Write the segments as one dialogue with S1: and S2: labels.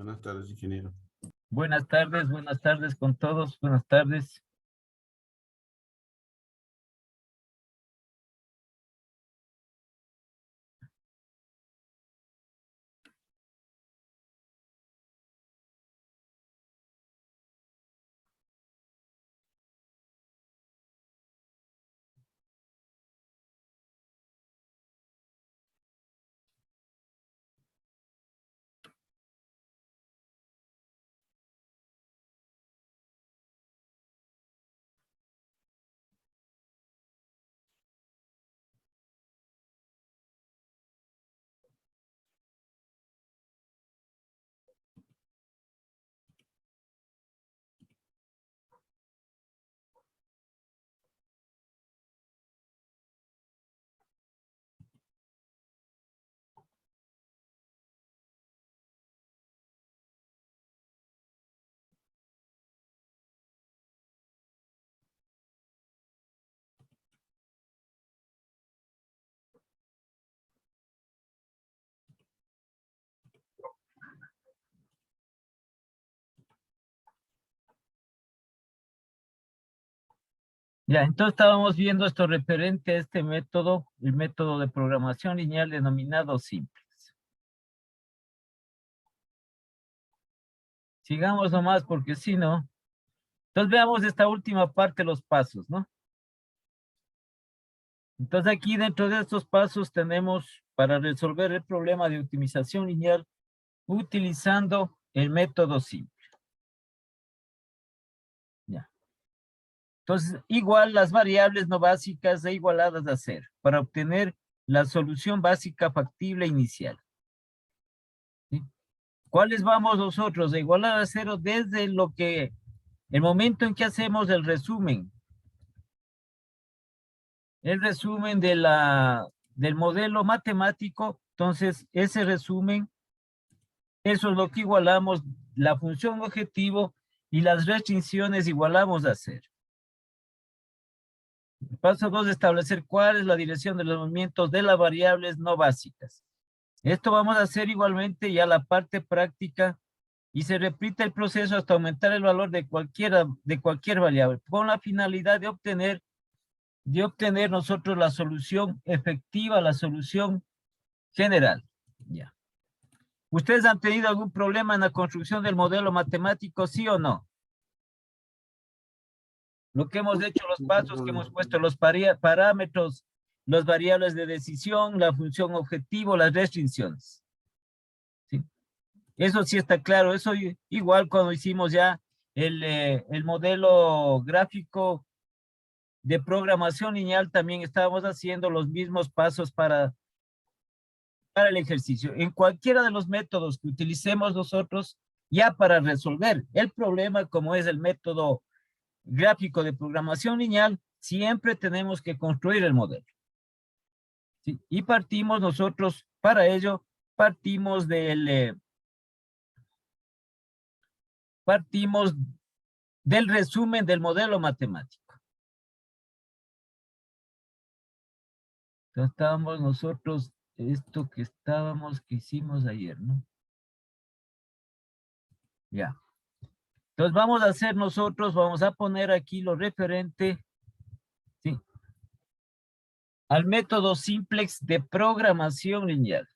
S1: Buenas tardes, ingeniero.
S2: Buenas tardes con todos, buenas tardes. Ya, entonces estábamos viendo esto referente a este método, el método de programación lineal denominado simplex. Sigamos nomás porque si no. Entonces veamos esta última parte, los pasos, ¿no? Entonces aquí dentro de estos pasos tenemos para resolver el problema de optimización lineal utilizando el método simple. Ya. Entonces, igual las variables no básicas e igualadas a cero para obtener la solución básica factible inicial. ¿Sí? ¿Cuáles vamos nosotros a igualar a cero desde el momento en que hacemos el resumen? El resumen del modelo matemático. Entonces, ese resumen, eso es lo que igualamos, la función objetivo y las restricciones igualamos a cero. Paso 2, establecer cuál es la dirección de los movimientos de las variables no básicas. Esto vamos a hacer igualmente ya la parte práctica y se repite el proceso hasta aumentar el valor de cualquier variable con la finalidad de obtener nosotros la solución efectiva, la solución general. Ya. ¿Ustedes han tenido algún problema en la construcción del modelo matemático, sí o no? Lo que hemos hecho, los pasos que hemos puesto, los parámetros, las variables de decisión, la función objetivo, las restricciones. ¿Sí? Eso sí está claro. Eso igual cuando hicimos ya el modelo gráfico de programación lineal, también estábamos haciendo los mismos pasos para el ejercicio. En cualquiera de los métodos que utilicemos nosotros, ya para resolver el problema, como es el método gráfico de programación lineal, siempre tenemos que construir el modelo. ¿Sí? Y partimos nosotros, para ello, partimos del resumen del modelo matemático. Entonces estábamos nosotros, esto que hicimos ayer, ¿no? Ya. Entonces vamos a hacer nosotros, vamos a poner aquí lo referente, ¿sí?, al método simplex de programación lineal.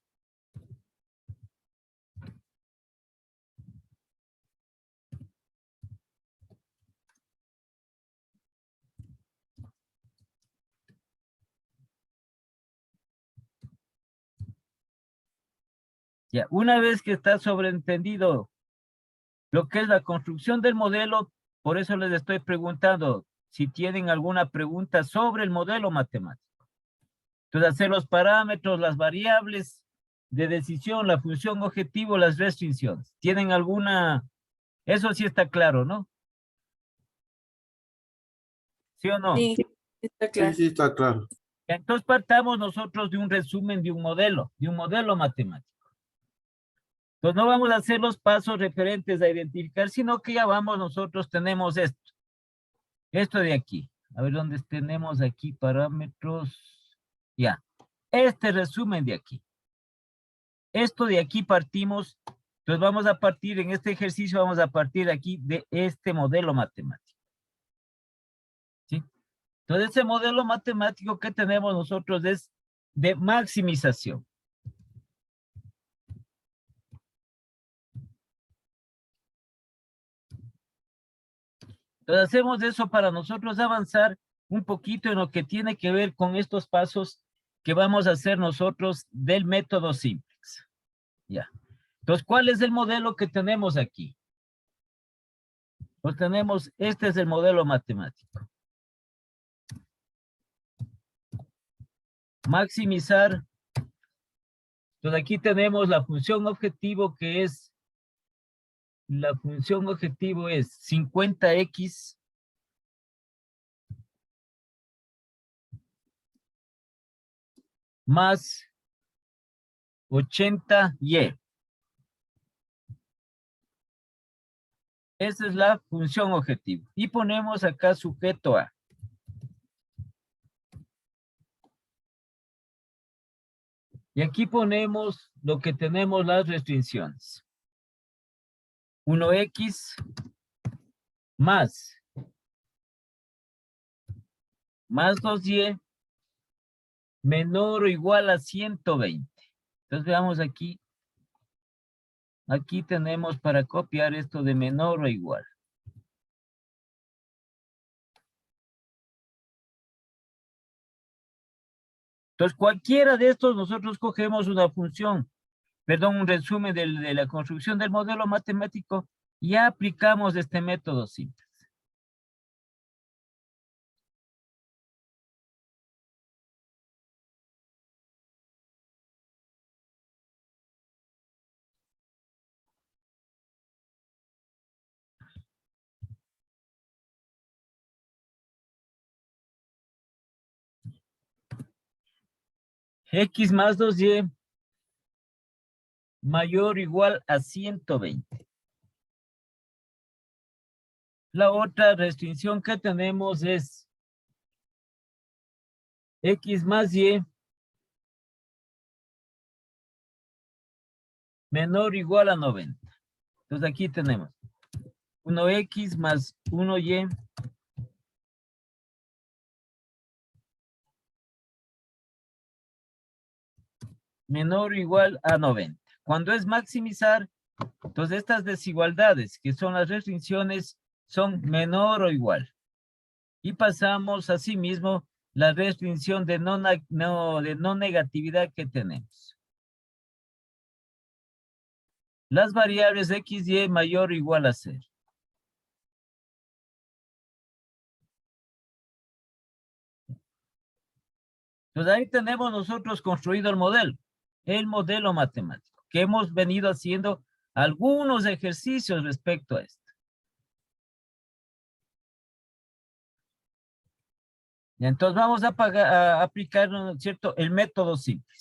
S2: Ya, una vez que está sobreentendido lo que es la construcción del modelo, por eso les estoy preguntando si tienen alguna pregunta sobre el modelo matemático. Entonces, hacer los parámetros, las variables de decisión, la función objetivo, las restricciones. ¿Tienen alguna? Eso sí está claro, ¿no? ¿Sí o no?
S3: Sí, está claro.
S1: Sí, está claro.
S2: Entonces partamos nosotros de un resumen de un modelo matemático. Entonces no vamos a hacer los pasos referentes a identificar, sino que ya vamos, nosotros tenemos esto de aquí. A ver dónde tenemos aquí parámetros. Ya, este resumen de aquí. Esto de aquí partimos. Entonces vamos a partir, en este ejercicio vamos a partir aquí de este modelo matemático. ¿Sí? Entonces ese modelo matemático que tenemos nosotros es de maximización. Entonces hacemos eso para nosotros avanzar un poquito en lo que tiene que ver con estos pasos que vamos a hacer nosotros del método simplex. Ya. Entonces, ¿cuál es el modelo que tenemos aquí? Pues tenemos, este es el modelo matemático. Maximizar. Entonces aquí tenemos la función objetivo que es, la función objetivo es 50x más 80y. Esa es la función objetivo. Y ponemos acá sujeto a. Y aquí ponemos lo que tenemos las restricciones. 1x más 2y menor o igual a 120. Entonces veamos aquí. Aquí tenemos para copiar esto de menor o igual. Entonces cualquiera de estos nosotros cogemos una función, perdón, un resumen de la construcción del modelo matemático y aplicamos este método simple. X más 2y mayor o igual a 120. La otra restricción que tenemos es X más y menor o igual a 90. Entonces aquí tenemos 1x más 1y menor o igual a 90. Cuando es maximizar, entonces estas desigualdades, que son las restricciones, son menor o igual. Y pasamos asimismo la restricción de no negatividad que tenemos. Las variables x, y mayor o igual a 0. Entonces ahí tenemos nosotros construido el modelo matemático, que hemos venido haciendo algunos ejercicios respecto a esto. Y entonces vamos a aplicar, ¿no es cierto?, el método simple.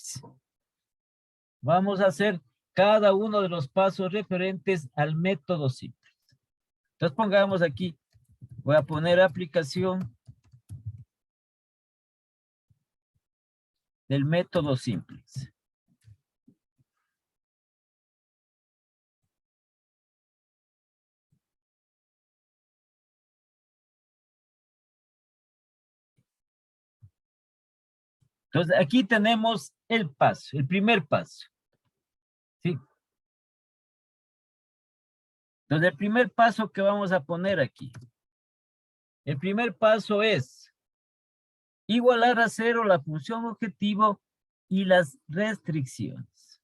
S2: Vamos a hacer cada uno de los pasos referentes al método simple. Entonces pongamos aquí, voy a poner aplicación del método simple. Entonces aquí tenemos el paso, el primer paso. ¿Sí? Entonces el primer paso que vamos a poner aquí. El primer paso es igualar a 0 la función objetivo y las restricciones.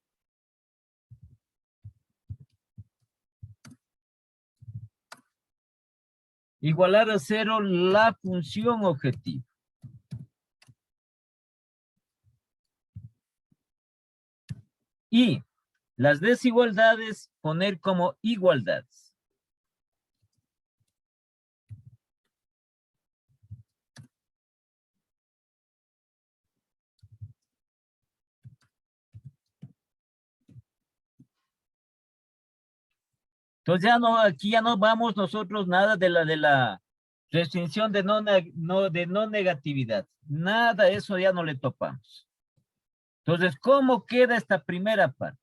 S2: Igualar a 0 la función objetivo. Y las desigualdades poner como igualdades. Entonces ya no, aquí ya no vamos nosotros nada de la restricción de no negatividad. Nada, eso ya no le topamos. Entonces, ¿cómo queda esta primera parte?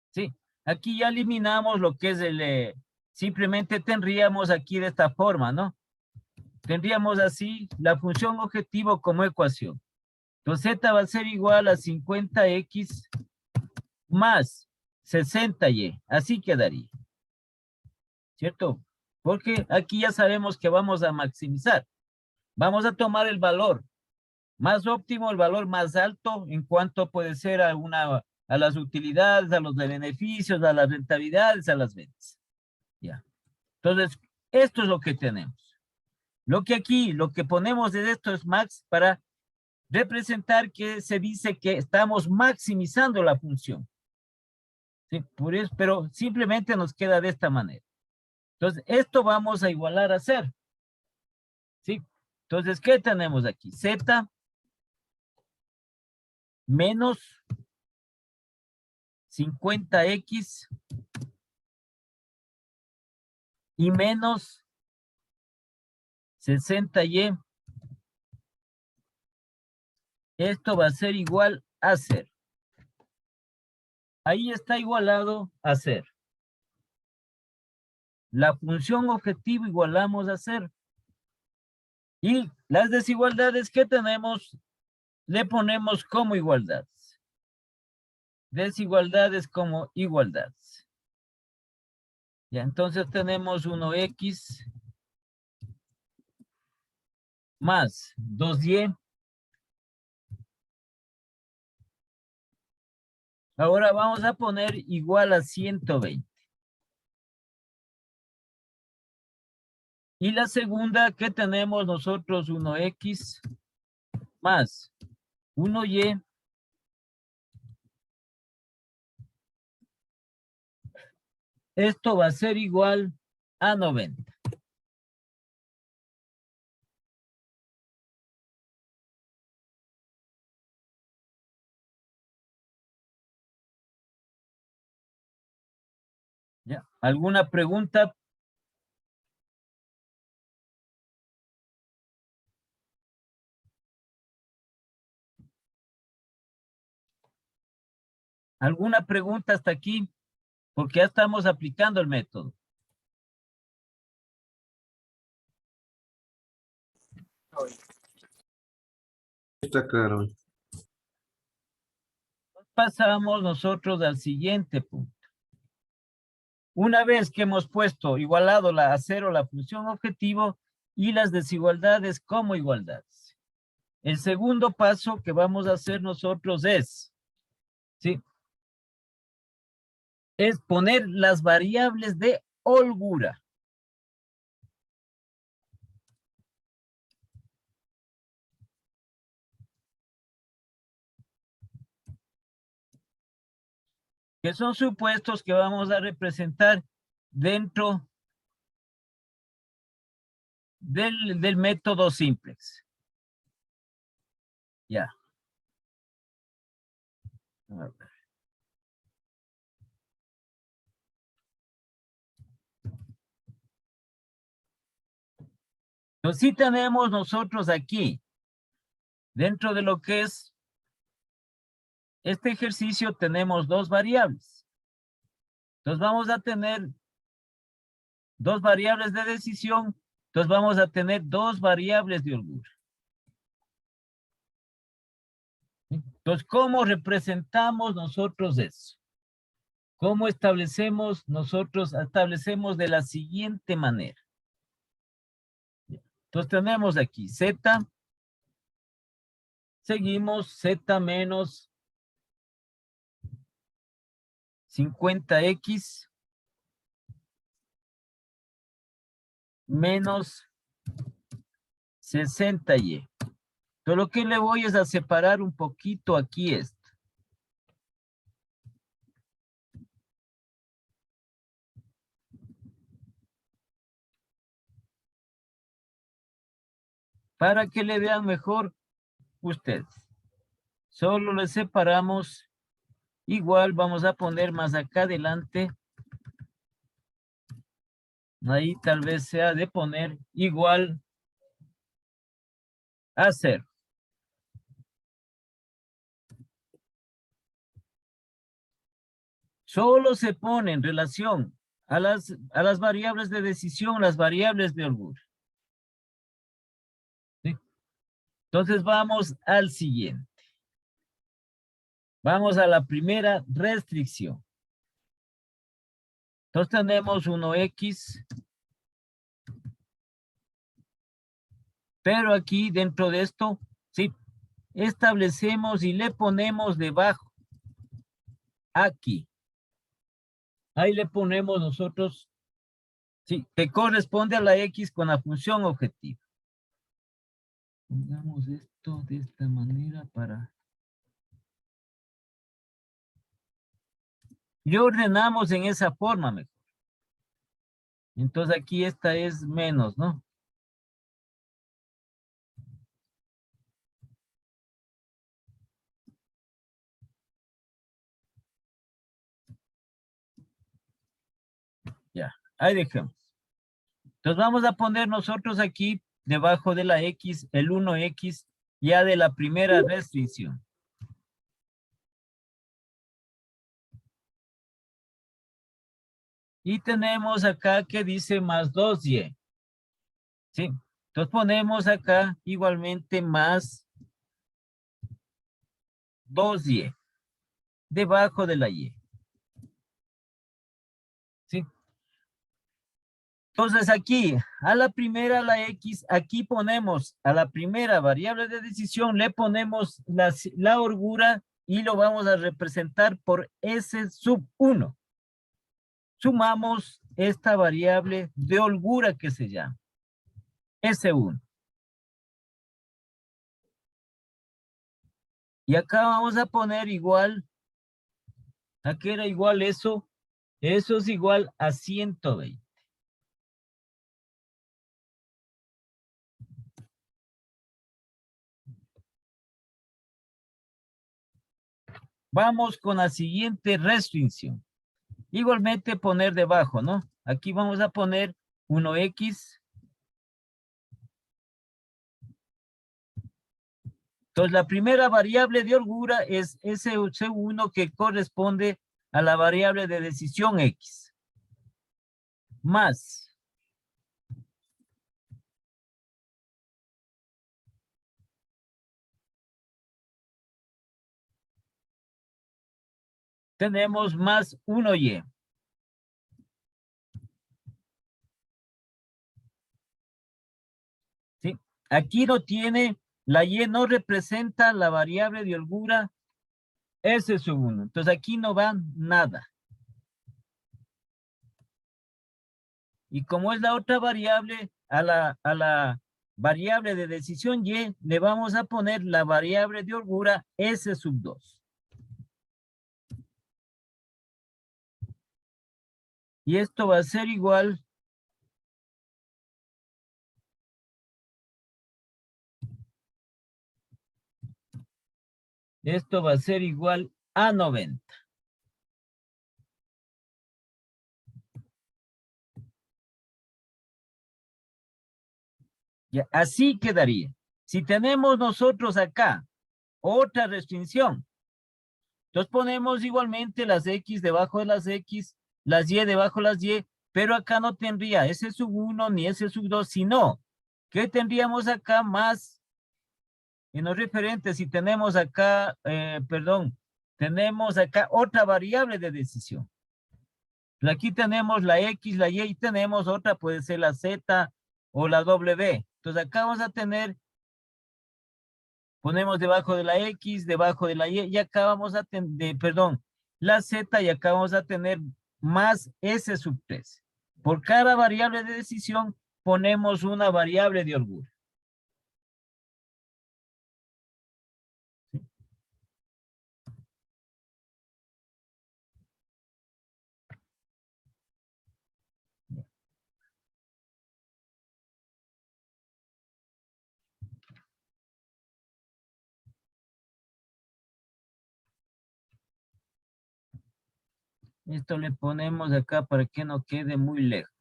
S2: Sí, aquí ya eliminamos lo que es simplemente tendríamos aquí de esta forma, ¿no? Tendríamos así la función objetivo como ecuación. Entonces z va a ser igual a 50x más 60y. Así quedaría. ¿Cierto? Porque aquí ya sabemos que vamos a maximizar. Vamos a tomar el valor más óptimo, el valor más alto en cuanto puede ser a las utilidades, a los beneficios, a las rentabilidades, a las ventas. Ya. Entonces, esto es lo que tenemos. Lo que ponemos de esto es max para representar que se dice que estamos maximizando la función. ¿Sí? Por eso, pero simplemente nos queda de esta manera. Entonces, esto vamos a igualar a 0. ¿Sí? Entonces, ¿qué tenemos aquí? Z menos 50x y menos 60y. Esto va a ser igual a 0. Ahí está igualado a 0. La función objetivo igualamos a 0. Y las desigualdades que tenemos le ponemos como igualdades. Desigualdades como igualdades. Ya, entonces tenemos 1x más 2y. Ahora vamos a poner igual a 120. Y la segunda que tenemos nosotros, 1x más 1y. Esto va a ser igual a 90. ¿Ya? ¿Alguna pregunta? ¿Alguna pregunta hasta aquí? Porque ya estamos aplicando el método.
S1: Está claro.
S2: Pasamos nosotros al siguiente punto. Una vez que hemos puesto igualado a 0 la función objetivo y las desigualdades como igualdades. El segundo paso que vamos a hacer nosotros es, ¿sí? Es poner las variables de holgura. Que son supuestos que vamos a representar dentro del método simplex. Ya. A ver. Entonces sí tenemos nosotros aquí, dentro de lo que es este ejercicio, tenemos dos variables. Entonces vamos a tener dos variables de decisión, entonces vamos a tener dos variables de holgura. Entonces, ¿cómo representamos nosotros eso? ¿Cómo establecemos nosotros? Establecemos de la siguiente manera. Entonces tenemos aquí Z, seguimos Z menos 50x menos 60y. Entonces lo que le voy es a separar un poquito aquí esto. Para que le vean mejor ustedes. Solo le separamos. Igual vamos a poner más acá adelante. Ahí tal vez sea de poner igual a 0. solo se pone en relación a las variables de decisión, las variables de holgura. ¿Sí? Entonces vamos al siguiente. Vamos a la primera restricción. Entonces tenemos 1x, pero aquí dentro de esto, sí, establecemos y le ponemos debajo, aquí. Ahí le ponemos nosotros, sí, que corresponde a la x con la función objetiva. Pongamos esto de esta manera para... Y ordenamos en esa forma mejor. Entonces aquí esta es menos, ¿no? Ya, ahí dejamos. Entonces vamos a poner nosotros aquí, debajo de la x, el 1x, ya de la primera restricción. Y tenemos acá que dice más 2y. ¿Sí? Entonces ponemos acá igualmente más 2y debajo de la y. ¿Sí? Entonces aquí, a la primera, la x, aquí ponemos a la primera variable de decisión, le ponemos la holgura y lo vamos a representar por S sub 1. Sumamos esta variable de holgura que se llama S1. Y acá vamos a poner igual, aquí era igual eso es igual a 120. Vamos con la siguiente restricción. Igualmente poner debajo, ¿no? Aquí vamos a poner 1x. Entonces la primera variable de holgura es ese C1 que corresponde a la variable de decisión x. Más. Tenemos más 1y. ¿Sí? Aquí no tiene, la y no representa la variable de holgura S sub 1. Entonces aquí no va nada. Y como es la otra variable, a la variable de decisión y, le vamos a poner la variable de holgura S sub 2. Y esto va a ser igual a 90. Ya, así quedaría. Si tenemos nosotros acá otra restricción, entonces ponemos igualmente las x debajo de las x, las y debajo de las y, pero acá no tendría S sub 1 ni S sub 2, sino que tendríamos acá más en los referentes. Si tenemos acá, tenemos acá otra variable de decisión. Aquí tenemos la X, la Y, y tenemos otra, puede ser la Z o la W. Entonces acá vamos a tener, ponemos debajo de la X, debajo de la Y acá vamos a tener, la Z, y acá vamos a tener más S sub 3. Por cada variable de decisión ponemos una variable de holgura. ¿Sí? Esto le ponemos acá para que no quede muy lejos.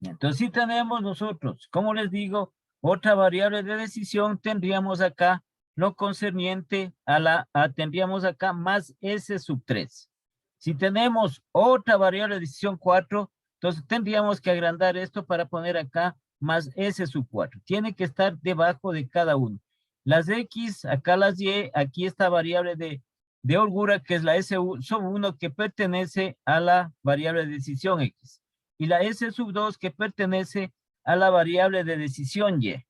S2: Entonces, si tenemos nosotros, como les digo, otra variable de decisión, tendríamos acá lo concerniente tendríamos acá más S sub 3. Si tenemos otra variable de decisión 4, entonces tendríamos que agrandar esto para poner acá más S sub 4. Tiene que estar debajo de cada uno. Las X, acá las Y, aquí esta variable de holgura, que es la S sub 1, que pertenece a la variable de decisión X. Y la S sub 2 que pertenece a la variable de decisión Y.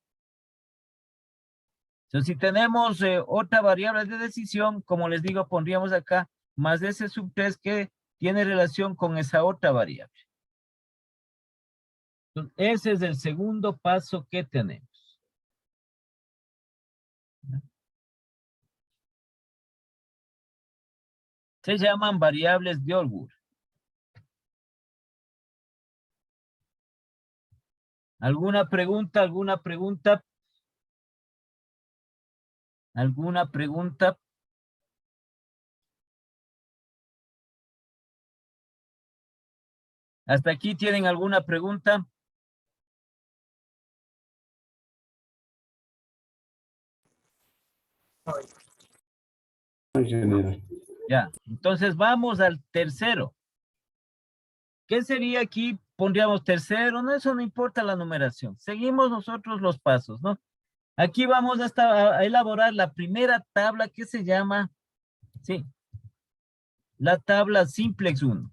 S2: Entonces, si tenemos otra variable de decisión, como les digo, pondríamos acá más S sub 3 que tiene relación con esa otra variable. Entonces, ese es el segundo paso que tenemos. Se llaman variables de holgura. ¿Alguna pregunta? ¿Alguna pregunta? ¿Alguna pregunta? ¿Hasta aquí tienen alguna pregunta?
S1: Ingeniero.
S2: Ya, entonces vamos al tercero. ¿Qué sería aquí? Pondríamos tercero, no, eso no importa la numeración. Seguimos nosotros los pasos, ¿no? Aquí vamos a elaborar la primera tabla que se llama, sí, la tabla simplex 1.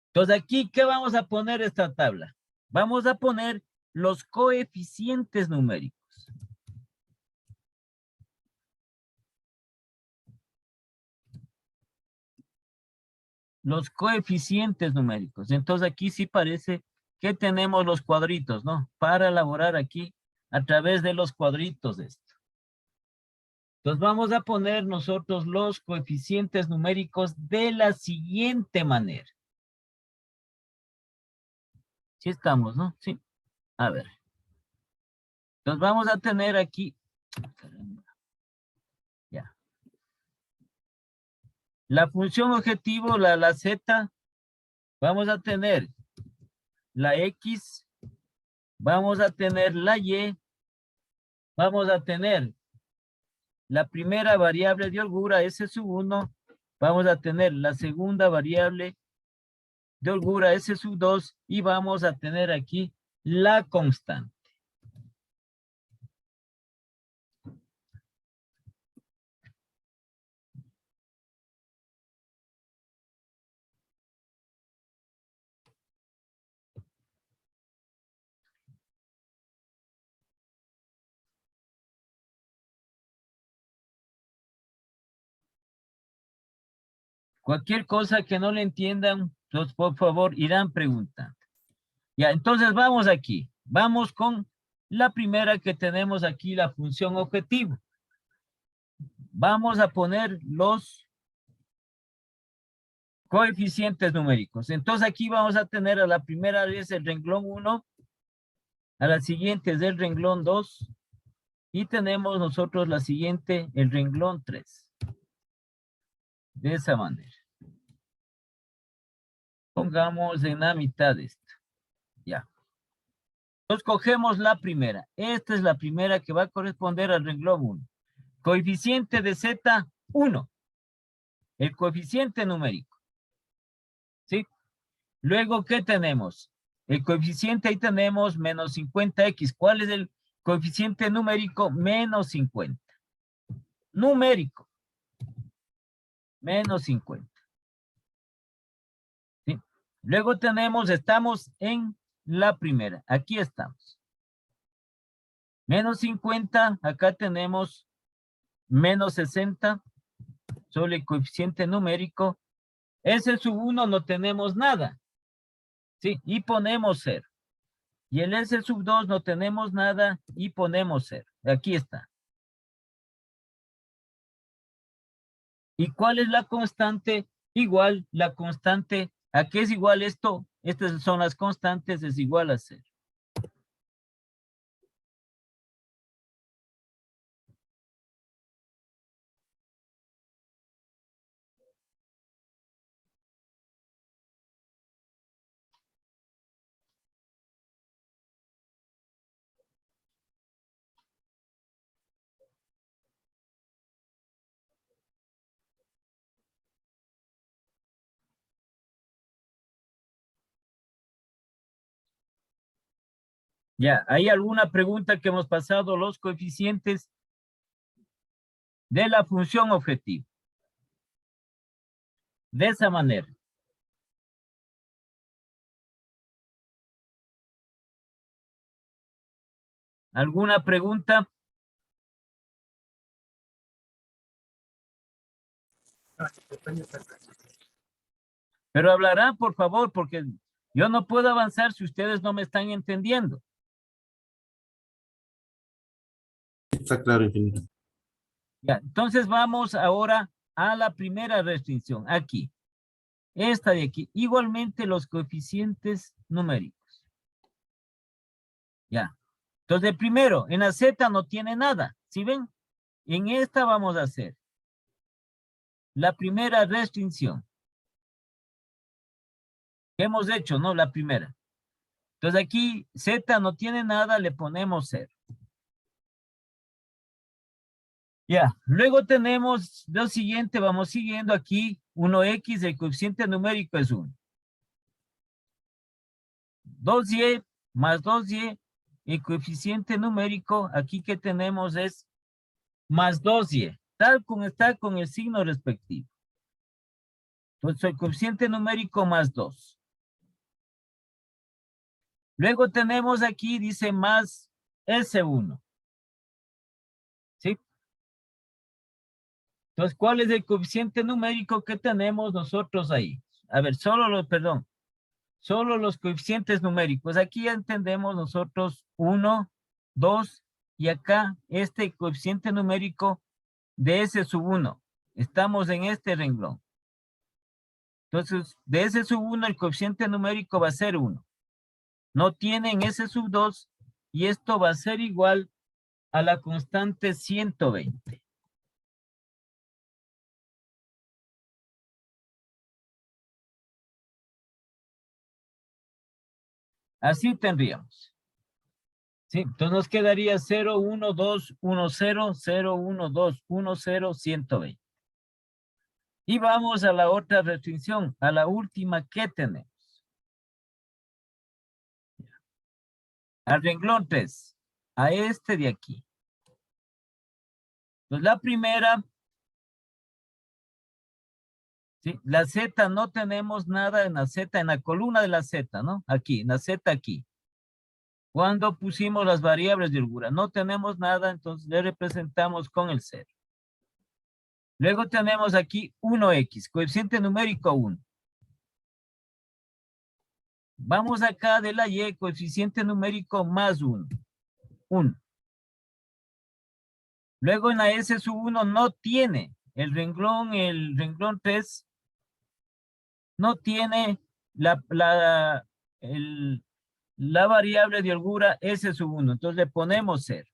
S2: Entonces aquí, ¿qué vamos a poner esta tabla? Vamos a poner los coeficientes numéricos. Los coeficientes numéricos. Entonces aquí sí parece que tenemos los cuadritos, ¿no? Para elaborar aquí a través de los cuadritos esto. Entonces vamos a poner nosotros los coeficientes numéricos de la siguiente manera. Sí estamos, ¿no? Sí. A ver. Entonces vamos a tener aquí. Ya. La función objetivo, la Z, vamos a tener la X, vamos a tener la Y, vamos a tener la primera variable de holgura, S sub 1, vamos a tener la segunda variable de holgura, S sub 2, y vamos a tener aquí la constante. Cualquier cosa que no le entiendan, pues, por favor, irán preguntando. Ya, entonces vamos aquí. Vamos con la primera que tenemos aquí, la función objetivo. Vamos a poner los coeficientes numéricos. Entonces aquí vamos a tener a la primera vez el renglón 1, a la siguiente es el renglón 2, y tenemos nosotros la siguiente, el renglón 3. De esa manera. Pongamos en la mitad esto. Ya. Entonces cogemos la primera. Esta es la primera que va a corresponder al renglón 1. Coeficiente de Z, 1. El coeficiente numérico. ¿Sí? Luego, ¿qué tenemos? El coeficiente, ahí tenemos menos 50x. ¿Cuál es el coeficiente numérico? Menos 50. Numérico. Menos 50. ¿Sí? Luego tenemos, estamos en la primera. Aquí estamos. Menos 50, acá tenemos menos 60 sobre el coeficiente numérico. S sub 1 no tenemos nada. ¿Sí? Y ponemos 0. Y el S sub 2 no tenemos nada y ponemos 0. Aquí está. ¿Y cuál es la constante? Igual, la constante, ¿a qué es igual esto? Estas son las constantes, es igual a 0. Ya, ¿hay alguna pregunta que hemos pasado los coeficientes de la función objetiva? De esa manera. ¿Alguna pregunta? Pero hablarán, por favor, porque yo no puedo avanzar si ustedes no me están entendiendo.
S1: Está claro, ingeniero.
S2: Ya, entonces vamos ahora a la primera restricción, aquí. Esta de aquí. Igualmente los coeficientes numéricos. Ya. Entonces, primero, en la Z no tiene nada. ¿Sí ven? En esta vamos a hacer la primera restricción. ¿Qué hemos hecho? No, la primera. Entonces aquí Z no tiene nada, le ponemos 0. Ya, luego tenemos lo siguiente, vamos siguiendo aquí, 1x, el coeficiente numérico es 1. 2y más 2y, el coeficiente numérico aquí que tenemos es más 2y, tal como está con el signo respectivo. Entonces el coeficiente numérico más 2. Luego tenemos aquí, dice más S1. ¿Sí? Entonces, ¿cuál es el coeficiente numérico que tenemos nosotros ahí? A ver, solo los coeficientes numéricos. Aquí ya entendemos nosotros 1, 2, y acá este coeficiente numérico de S sub 1. Estamos en este renglón. Entonces, de S sub 1 el coeficiente numérico va a ser 1. No tienen S sub 2 y esto va a ser igual a la constante 120. Así tendríamos. Sí, entonces nos quedaría 0, 1, 2, 1, 0, 0, 1, 2, 1, 0, 120. Y vamos a la otra restricción, a la última que tenemos. Al renglón 3, a este de aquí. Pues la primera, ¿sí? La Z no tenemos nada en la Z, en la columna de la Z, ¿no? Aquí, en la Z aquí. Cuando pusimos las variables de holgura, no tenemos nada, entonces le representamos con el 0. Luego tenemos aquí 1x, coeficiente numérico 1. Vamos acá de la Y, coeficiente numérico más 1. 1. Luego en la S sub 1 no tiene el renglón 3 no tiene la variable de holgura S sub 1. Entonces le ponemos 0.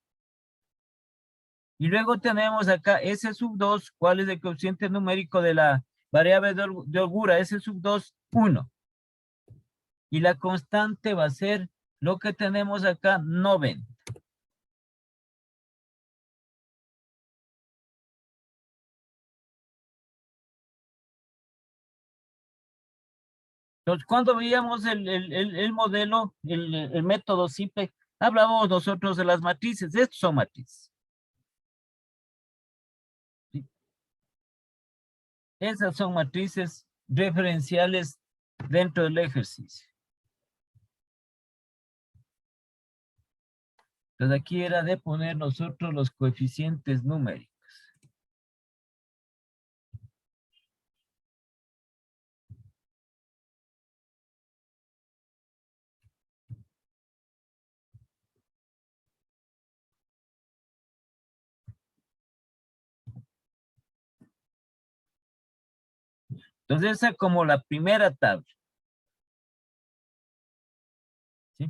S2: Y luego tenemos acá S sub 2. ¿Cuál es el coeficiente numérico de la variable de holgura? S sub 2, 1. Y la constante va a ser lo que tenemos acá, 90. Entonces, cuando veíamos el modelo, el método simple, hablábamos nosotros de las matrices. Estos son matrices. ¿Sí? Esas son matrices referenciales dentro del ejercicio. Entonces, aquí era de poner nosotros los coeficientes numéricos. Entonces, esa como la primera tabla. ¿Sí?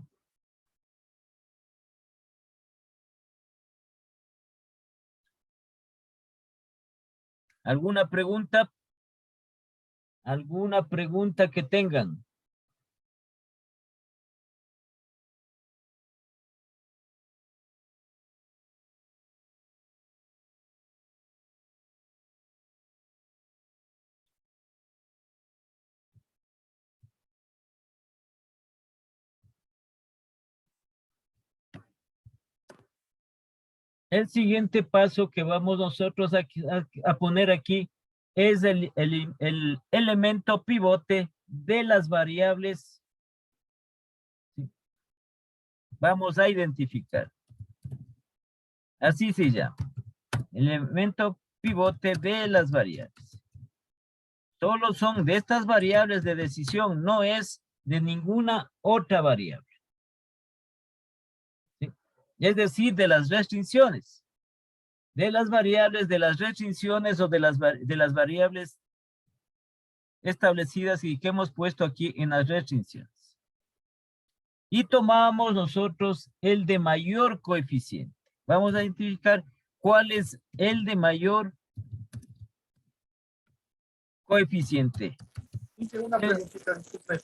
S2: ¿Alguna pregunta? ¿Alguna pregunta que tengan? El siguiente paso que vamos nosotros a poner aquí es el elemento pivote de las variables. Vamos a identificar. Así se llama. Elemento pivote de las variables. Solo son de estas variables de decisión, no es de ninguna otra variable. ¿Sí? Es decir, de las restricciones. De las variables, de las restricciones o de las variables establecidas y que hemos puesto aquí en las restricciones. Y tomamos nosotros el de mayor coeficiente. Vamos a identificar cuál es el de mayor coeficiente.
S3: Hice una preguntita, disculpe.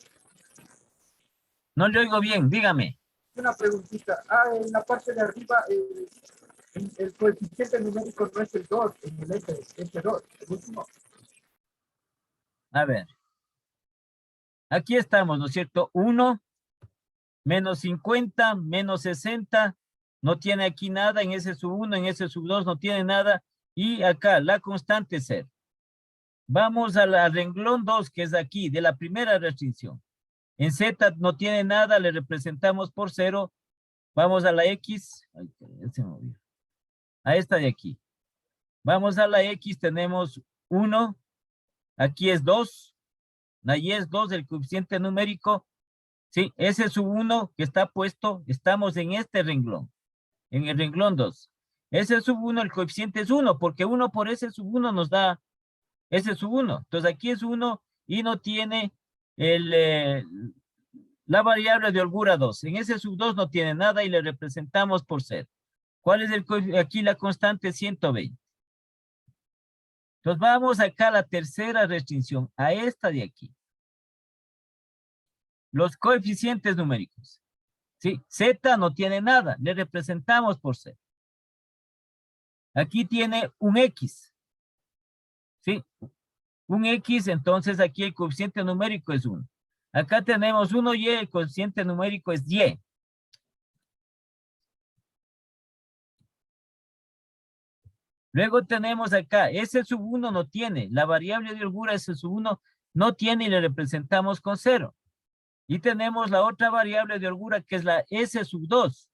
S2: No le oigo bien, dígame.
S3: Una preguntita. En la parte de arriba, el coeficiente numérico no es el 2, en el F, es el 2, el último.
S2: A ver. Aquí estamos, ¿no es cierto? 1, menos 50, menos 60, no tiene aquí nada, en ese sub 1, en ese sub 2 no tiene nada, y acá la constante es 0. Vamos al renglón 2, que es aquí, de la primera restricción. En Z no tiene nada, le representamos por 0. Vamos a la X. Ay, se movió. A esta de aquí. Vamos a la X, tenemos 1. Aquí es 2. Ahí es 2, el coeficiente numérico. Sí, ese sub 1 que está puesto, estamos en este renglón. En el renglón 2. Ese sub 1, el coeficiente es 1, porque 1 por ese sub 1 nos da ese sub 1. Entonces aquí es 1 y no tiene la variable de holgura 2. En ese sub 2 no tiene nada y le representamos por 0. ¿Cuál es aquí la constante? 120. Entonces vamos acá a la tercera restricción, a esta de aquí. Los coeficientes numéricos. ¿Sí? Z no tiene nada, le representamos por 0. Aquí tiene un X. ¿Sí? Un X, entonces aquí el coeficiente numérico es 1. Acá tenemos 1Y, el coeficiente numérico es Y. Luego tenemos acá, ese sub 1 no tiene, la variable de holgura ese sub 1 no tiene y le representamos con 0. Y tenemos la otra variable de holgura que es la S sub 2,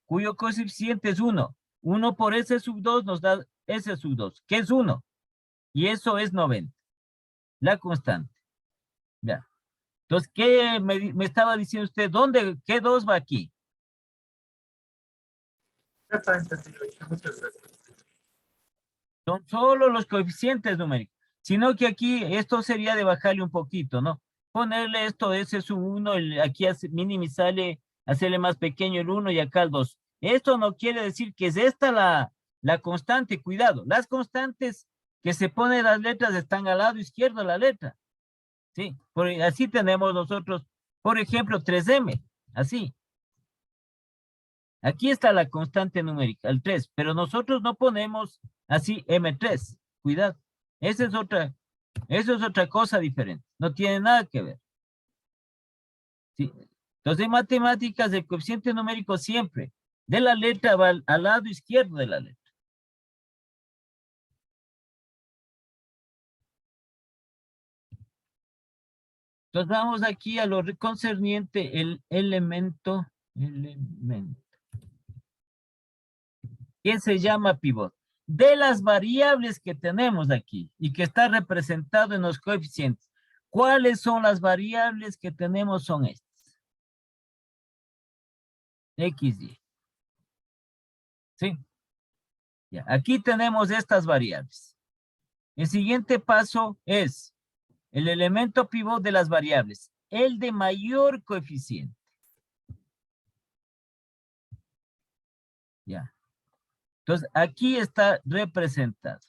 S2: cuyo coeficiente es 1. 1 por S sub 2 nos da S sub 2, que es 1. Y eso es 90. La constante. Ya. Entonces, ¿qué me estaba diciendo usted? ¿Qué 2 va aquí?
S3: Ya está entendido. Muchas gracias.
S2: Son solo los coeficientes numéricos. Sino que aquí, esto sería de bajarle un poquito, ¿no? Ponerle esto, ese sub 1, aquí minimizarle, hacerle más pequeño el 1 y acá el 2. Esto no quiere decir que es esta la constante, cuidado. Las constantes que se ponen las letras están al lado izquierdo de la letra. ¿Sí? Así tenemos nosotros, por ejemplo, 3M, así. Aquí está la constante numérica, el 3, pero nosotros no ponemos así M3, cuidado. Eso es otra cosa diferente, no tiene nada que ver. ¿Sí? Entonces, en matemáticas, el coeficiente numérico siempre de la letra va al lado izquierdo de la letra. Entonces, vamos aquí a lo concerniente, el elemento, que se llama pivot. De las variables que tenemos aquí y que está representado en los coeficientes, ¿cuáles son las variables que tenemos? Son estas. X, Y. ¿Sí? Ya, aquí tenemos estas variables. El siguiente paso es el elemento pivot de las variables, el de mayor coeficiente. Ya. Entonces, aquí está representado.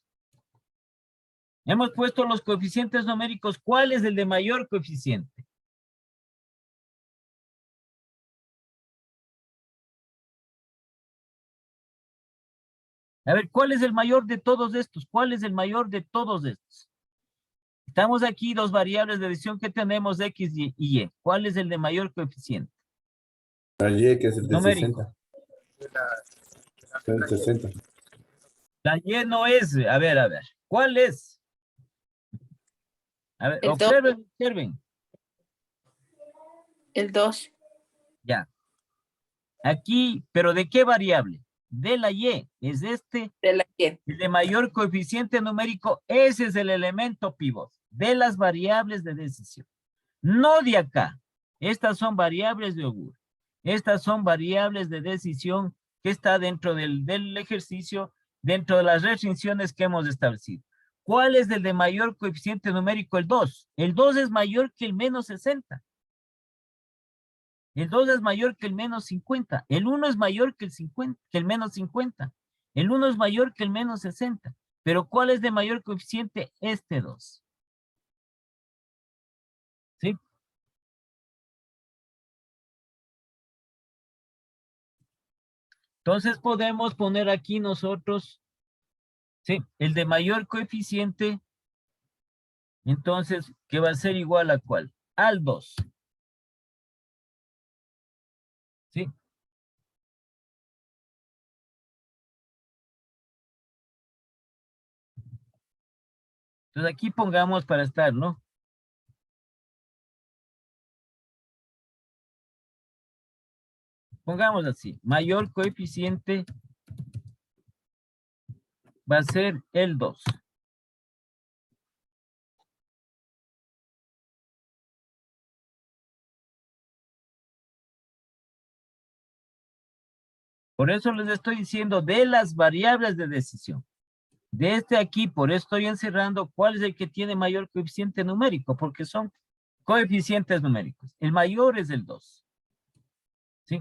S2: Hemos puesto los coeficientes numéricos. ¿Cuál es el de mayor coeficiente? A ver, ¿cuál es el mayor de todos estos? ¿Cuál es el mayor de todos estos? Estamos aquí, dos variables de decisión que tenemos, X y Y. ¿Cuál es el de mayor coeficiente?
S1: La Y, que es el de
S2: Numérico.
S1: 60. El 60.
S2: La Y no es, a ver, ¿cuál es? A ver,
S4: El dos.
S2: observen.
S4: El 2.
S2: Ya. Aquí, ¿pero de qué variable? De la Y. Es este,
S4: De la Y.
S2: el de mayor coeficiente numérico. Ese es el elemento pivot de las variables de decisión. No de acá. Estas son variables de Augur. Estas son variables de decisión que está dentro del ejercicio, dentro de las restricciones que hemos establecido. ¿Cuál es el de mayor coeficiente numérico? El 2. El 2 es mayor que el menos 60. El 2 es mayor que el menos 50. El 1 es mayor que el 50, que el menos 50. El 1 es mayor que el menos 60. Pero ¿cuál es de mayor coeficiente? Este 2. ¿Sí? Entonces podemos poner aquí nosotros, ¿sí? El de mayor coeficiente, entonces, que va a ser igual a ¿cuál? Al 2. ¿Sí? Entonces aquí pongamos para estar, ¿no? Pongamos así, mayor coeficiente va a ser el 2. Por eso les estoy diciendo de las variables de decisión. De este aquí, por eso estoy encerrando cuál es el que tiene mayor coeficiente numérico, porque son coeficientes numéricos. El mayor es el 2. ¿Sí?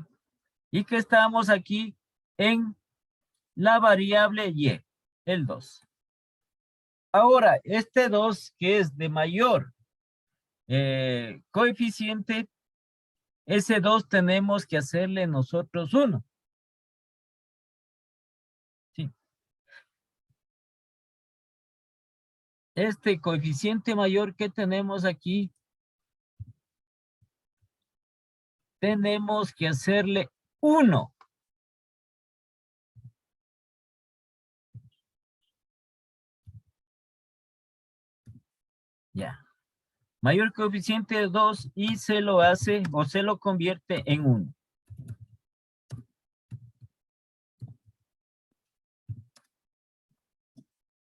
S2: Y que estamos aquí en la variable Y, el 2. Ahora, este 2 que es de mayor coeficiente, ese 2 tenemos que hacerle nosotros 1. ¿Sí? Este coeficiente mayor que tenemos aquí, tenemos que hacerle 1. Ya. Mayor coeficiente de 2 y se lo hace o se lo convierte en 1.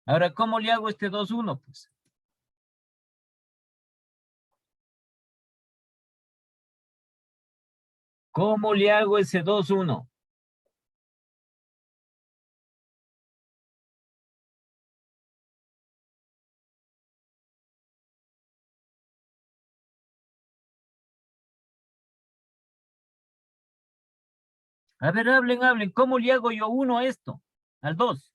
S2: Ahora, ¿cómo le hago este 2, 1? Pues ¿cómo le hago ese 2, 1? A ver, hablen. ¿Cómo le hago yo 1 a esto? Al 2.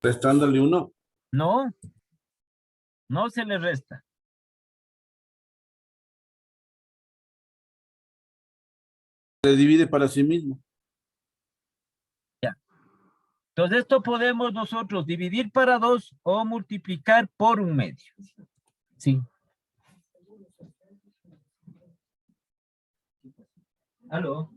S1: Restándole 1.
S2: No, no se le resta.
S1: Se divide para sí mismo.
S2: Ya. Entonces esto podemos nosotros dividir para 2 o multiplicar por 1/2. Sí. ¿Aló?